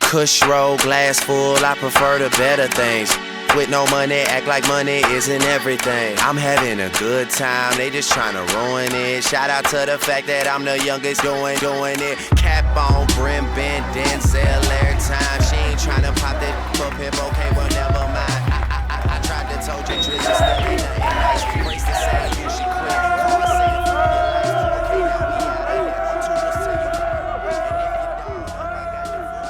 Kush roll, glass full, I prefer the better things. With no money, act like money isn't everything. I'm having a good time, they just tryna ruin it. Shout out to the fact that I'm the youngest doing it. Cap on, brim bend, sell every time. She ain't tryna pop that for pimp, okay, well never mind. I tried to told you, Drizzy still ain't nothing nice. Race the same year she quit. Call me saying for your life. Okay, now we out of here. Too much to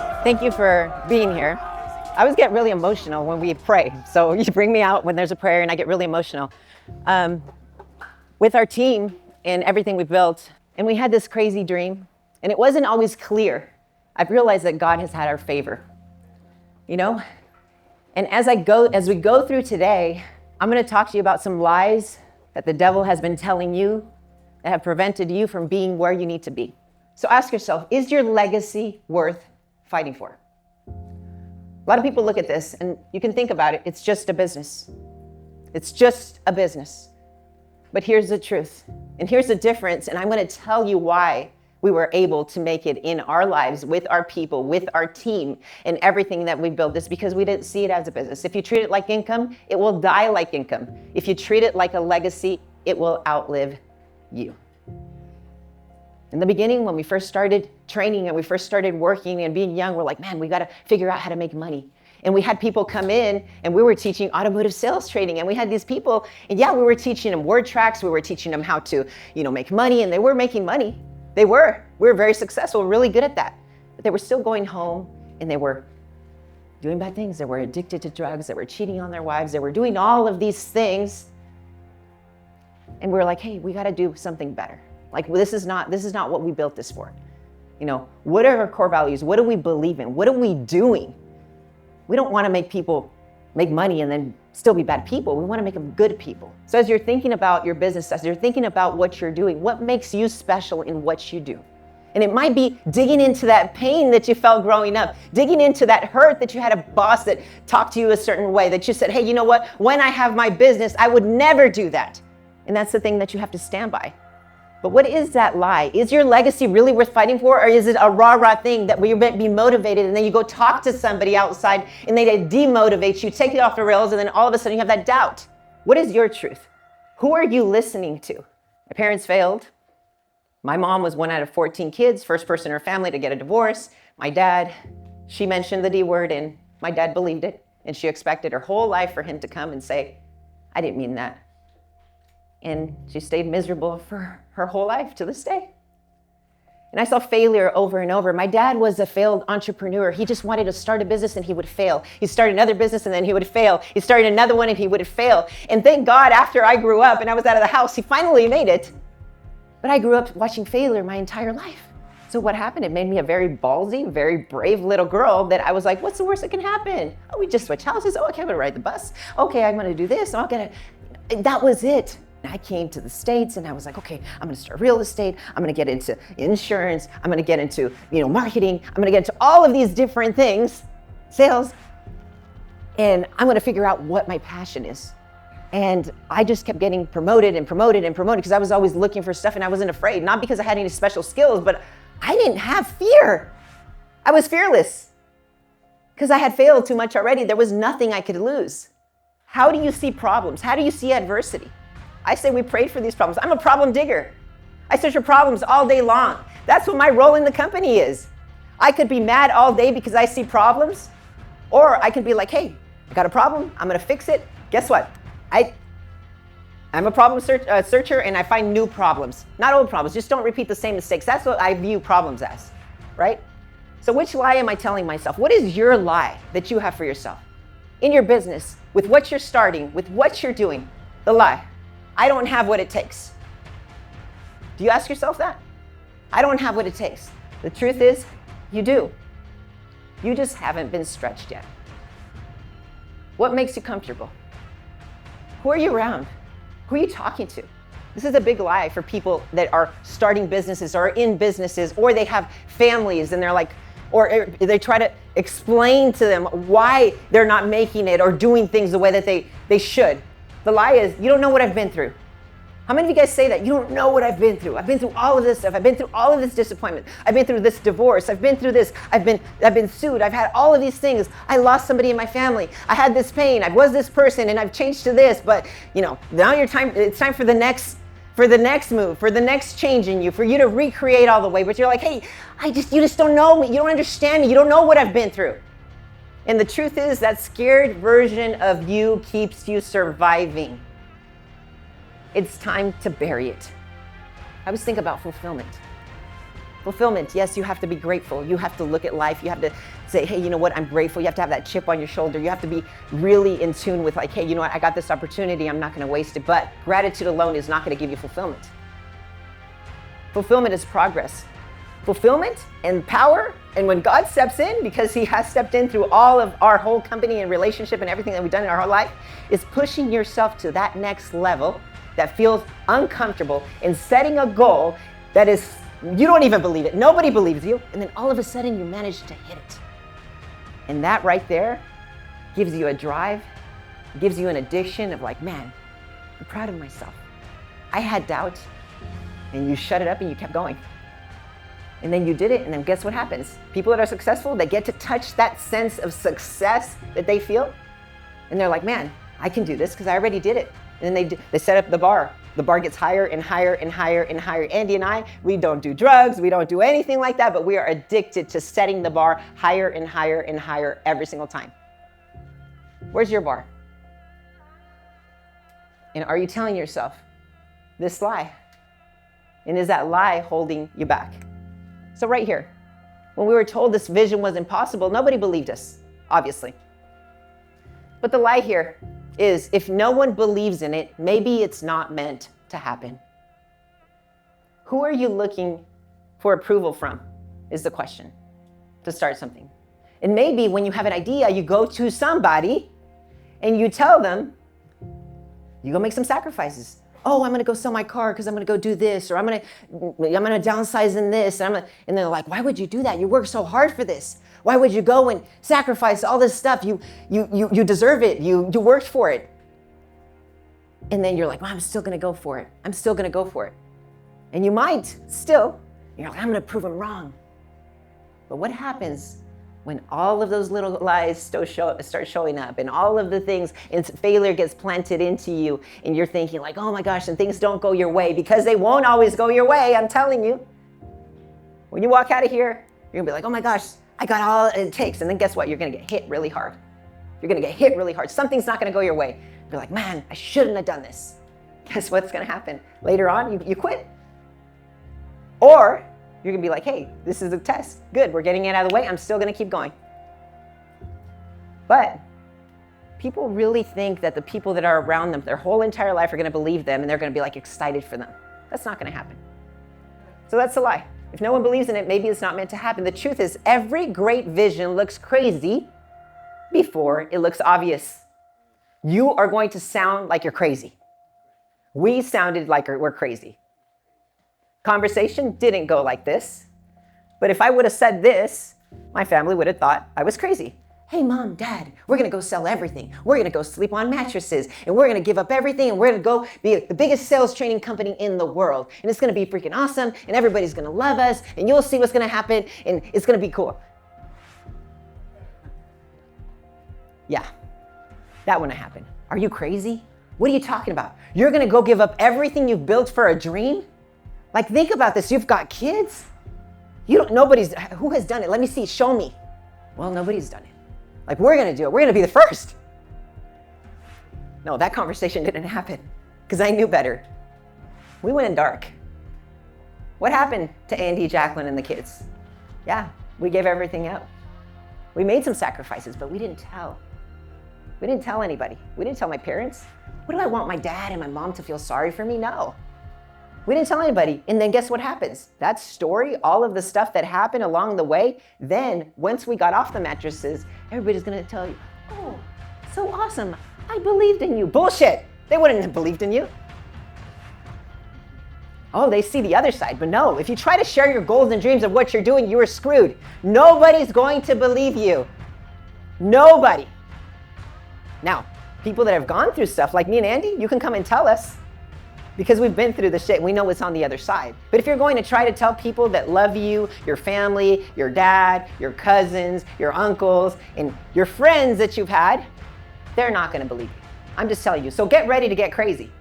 you. Thank you for being here. I always get really emotional when we pray. So you bring me out when there's a prayer and I get really emotional. With our team and everything we built, and we had this crazy dream, and it wasn't always clear. I've realized that God has had our favor, you know? And as we go through today, I'm gonna talk to you about some lies that the devil has been telling you that have prevented you from being where you need to be. So ask yourself, is your legacy worth fighting for? A lot of people look at this and you can think about it. It's just a business. It's just a business. But here's the truth. And here's the difference. And I'm going to tell you why we were able to make it in our lives with our people, with our team, and everything that we built. This because we didn't see it as a business. If you treat it like income, it will die like income. If you treat it like a legacy, it will outlive you. In the beginning, when we first started training and we first started working and being young, we're like, man, we got to figure out how to make money. And we had people come in and we were teaching automotive sales training. And we had these people, and yeah, we were teaching them word tracks. We were teaching them how to, make money. And they were making money. We were very successful, really good at that. But they were still going home and they were doing bad things. They were addicted to drugs. They were cheating on their wives. They were doing all of these things. And we were like, hey, we got to do something better. Like, this is not what we built this for. What are our core values? What do we believe in? What are we doing? We don't want to make people make money and then still be bad people. We want to make them good people. So as you're thinking about your business, as you're thinking about what you're doing, what makes you special in what you do? And it might be digging into that pain that you felt growing up, digging into that hurt that you had a boss that talked to you a certain way, that you said, hey, you know what? When I have my business, I would never do that. And that's the thing that you have to stand by. But what is that lie? Is your legacy really worth fighting for? Or is it a rah-rah thing that we're meant to be motivated and then you go talk to somebody outside and they demotivate you, take you off the rails, and then all of a sudden you have that doubt? What is your truth? Who are you listening to? My parents failed. My mom was 1 out of 14 kids, first person in her family to get a divorce. My dad, she mentioned the D word and my dad believed it. And she expected her whole life for him to come and say, I didn't mean that. And she stayed miserable for her whole life to this day. And I saw failure over and over. My dad was a failed entrepreneur. He just wanted to start a business and he would fail. He started another business and then he would fail. He started another one and he would fail. And thank God, after I grew up and I was out of the house, he finally made it. But I grew up watching failure my entire life. So what happened? It made me a very ballsy, very brave little girl that I was like, what's the worst that can happen? Oh, we just switch houses. Oh, okay, I'm gonna ride the bus. Okay, I'm gonna do this. That was it. I came to the States and I was like, okay, I'm gonna start real estate. I'm gonna get into insurance. I'm gonna get into, marketing. I'm gonna get into all of these different things, sales. And I'm gonna figure out what my passion is. And I just kept getting promoted and promoted and promoted because I was always looking for stuff and I wasn't afraid. Not because I had any special skills, but I didn't have fear. I was fearless because I had failed too much already. There was nothing I could lose. How do you see problems? How do you see adversity? I say we prayed for these problems. I'm a problem digger. I search for problems all day long. That's what my role in the company is. I could be mad all day because I see problems, or I could be like, hey, I got a problem. I'm gonna fix it. Guess what? I'm a problem searcher and I find new problems, not old problems. Just don't repeat the same mistakes. That's what I view problems as, right? So which lie am I telling myself? What is your lie that you have for yourself? In your business, with what you're starting, with what you're doing, the lie. I don't have what it takes. Do you ask yourself that? I don't have what it takes. The truth is, you do. You just haven't been stretched yet. What makes you comfortable? Who are you around? Who are you talking to? This is a big lie for people that are starting businesses or in businesses, or they have families and they're like, or they try to explain to them why they're not making it or doing things the way that they should. The lie is, you don't know what I've been through. How many of you guys say that? You don't know what I've been through. I've been through all of this stuff. I've been through all of this disappointment. I've been through this divorce. I've been through this. I've been sued. I've had all of these things. I lost somebody in my family. I had this pain. I was this person and I've changed to this. But now it's time for the next move, for the next change in you, for you to recreate all the way. But you're like, hey, you just don't know me. You don't understand me. You don't know what I've been through. And the truth is that scared version of you keeps you surviving. It's time to bury it. I always think about fulfillment. Fulfillment, yes, you have to be grateful. You have to look at life. You have to say, hey, you know what, I'm grateful. You have to have that chip on your shoulder. You have to be really in tune with like, hey, you know what, I got this opportunity. I'm not going to waste it. But gratitude alone is not going to give you fulfillment. Fulfillment is progress. Fulfillment and power, and when God steps in, because he has stepped in through all of our whole company and relationship and everything that we've done in our whole life, is pushing yourself to that next level that feels uncomfortable and setting a goal that is, you don't even believe it. Nobody believes you. And then all of a sudden you manage to hit it. And that right there gives you a drive, gives you an addiction of like, man, I'm proud of myself. I had doubt, and you shut it up and you kept going. And then you did it, and then guess what happens? People that are successful, they get to touch that sense of success that they feel. And they're like, man, I can do this because I already did it. And then they set up the bar. The bar gets higher and higher and higher and higher. Andy and I, we don't do drugs. We don't do anything like that, but we are addicted to setting the bar higher and higher and higher every single time. Where's your bar? And are you telling yourself this lie? And is that lie holding you back? So right here, when we were told this vision was impossible, nobody believed us, obviously. But the lie here is if no one believes in it, maybe it's not meant to happen. Who are you looking for approval from is the question to start something. And maybe when you have an idea, you go to somebody and you tell them, you go make some sacrifices. Oh, I'm gonna go sell my car because I'm gonna go do this, or I'm gonna downsize in this, and they're like, why would you do that? You work so hard for this. Why would you go and sacrifice all this stuff? You deserve it. You worked for it. And then you're like, well, I'm still gonna go for it. I'm still gonna go for it. And you might still, you're like, I'm gonna prove them wrong. But what happens when all of those little lies start showing up and all of the things and failure gets planted into you and you're thinking like, oh my gosh, and things don't go your way, because they won't always go your way, I'm telling you. When you walk out of here, you're gonna be like, oh my gosh, I got all it takes. And then guess what? You're gonna get hit really hard. You're gonna get hit really hard. Something's not gonna go your way. You're like, man, I shouldn't have done this. Guess what's gonna happen? Later on, you quit. Or you're gonna be like, hey, this is a test. Good, we're getting it out of the way. I'm still gonna keep going. But people really think that the people that are around them, their whole entire life, are gonna believe them and they're gonna be like excited for them. That's not gonna happen. So that's a lie. If no one believes in it, maybe it's not meant to happen. The truth is, every great vision looks crazy before it looks obvious. You are going to sound like you're crazy. We sounded like we're crazy. Conversation didn't go like this. But if I would have said this, my family would have thought I was crazy. Hey, mom, dad, we're gonna go sell everything. We're gonna go sleep on mattresses, and we're gonna give up everything, and we're gonna go be the biggest sales training company in the world. And it's gonna be freaking awesome, and everybody's gonna love us, and you'll see what's gonna happen, and it's gonna be cool. Yeah, that wouldn't happen. Are you crazy? What are you talking about? You're gonna go give up everything you've built for a dream? Like, think about this. You've got kids. Who has done it? Let me see, show me. Well, nobody's done it. Like, we're gonna do it. We're gonna be the first. No, that conversation didn't happen because I knew better. We went in dark. What happened to Andy, Jacqueline, and the kids? Yeah, we gave everything up. We made some sacrifices, but we didn't tell. We didn't tell anybody. We didn't tell my parents. What do I want my dad and my mom to feel sorry for me? No. We didn't tell anybody. And then guess what happens? That story, all of the stuff that happened along the way, then once we got off the mattresses, everybody's gonna tell you, oh, so awesome. I believed in you. Bullshit. They wouldn't have believed in you. Oh, they see the other side. But no, if you try to share your goals and dreams of what you're doing, you are screwed. Nobody's going to believe you. Nobody. Now, people that have gone through stuff like me and Andy, you can come and tell us. because we've been through the shit. We know what's on the other side. But if you're going to try to tell people that love you, your family, your dad, your cousins, your uncles, and your friends that you've had, they're not going to believe you. I'm just telling you. So get ready to get crazy.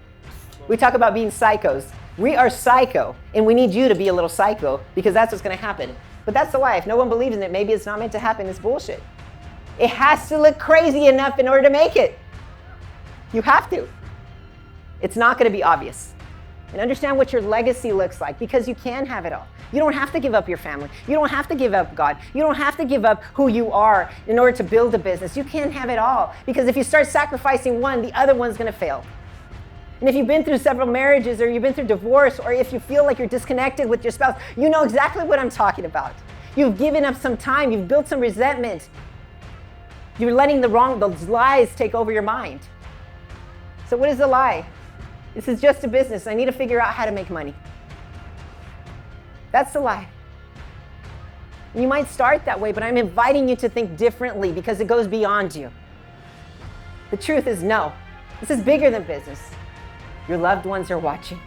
We talk about being psychos. We are psycho, and we need you to be a little psycho because that's what's going to happen. But that's the lie. If no one believes in it, maybe it's not meant to happen. It's bullshit. It has to look crazy enough in order to make it. You have to. It's not going to be obvious. And understand what your legacy looks like, because you can have it all. You don't have to give up your family. You don't have to give up God. You don't have to give up who you are in order to build a business. You can have it all, because if you start sacrificing one, the other one's going to fail. And if you've been through several marriages, or you've been through divorce, or if you feel like you're disconnected with your spouse, you know exactly what I'm talking about. You've given up some time. You've built some resentment. You're letting those lies take over your mind. So what is the lie? This is just a business. I need to figure out how to make money. That's the lie. You might start that way, but I'm inviting you to think differently because it goes beyond you. The truth is no. This is bigger than business. Your loved ones are watching.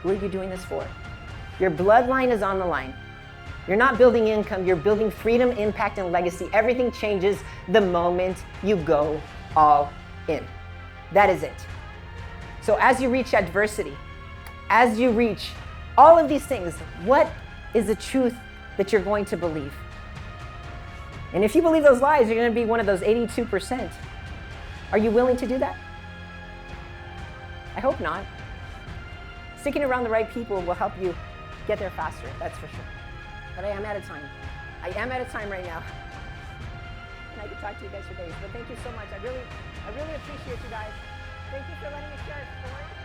Who are you doing this for? Your bloodline is on the line. You're not building income, you're building freedom, impact, and legacy. Everything changes the moment you go all in. That is it. So as you reach adversity, as you reach all of these things, what is the truth that you're going to believe? And if you believe those lies, you're going to be one of those 82%. Are you willing to do that? I hope not. Sticking around the right people will help you get there faster, that's for sure. But I am out of time. I am out of time right now. And I could talk to you guys for days, but thank you so much. I really appreciate you guys. Thank you for letting me share a story.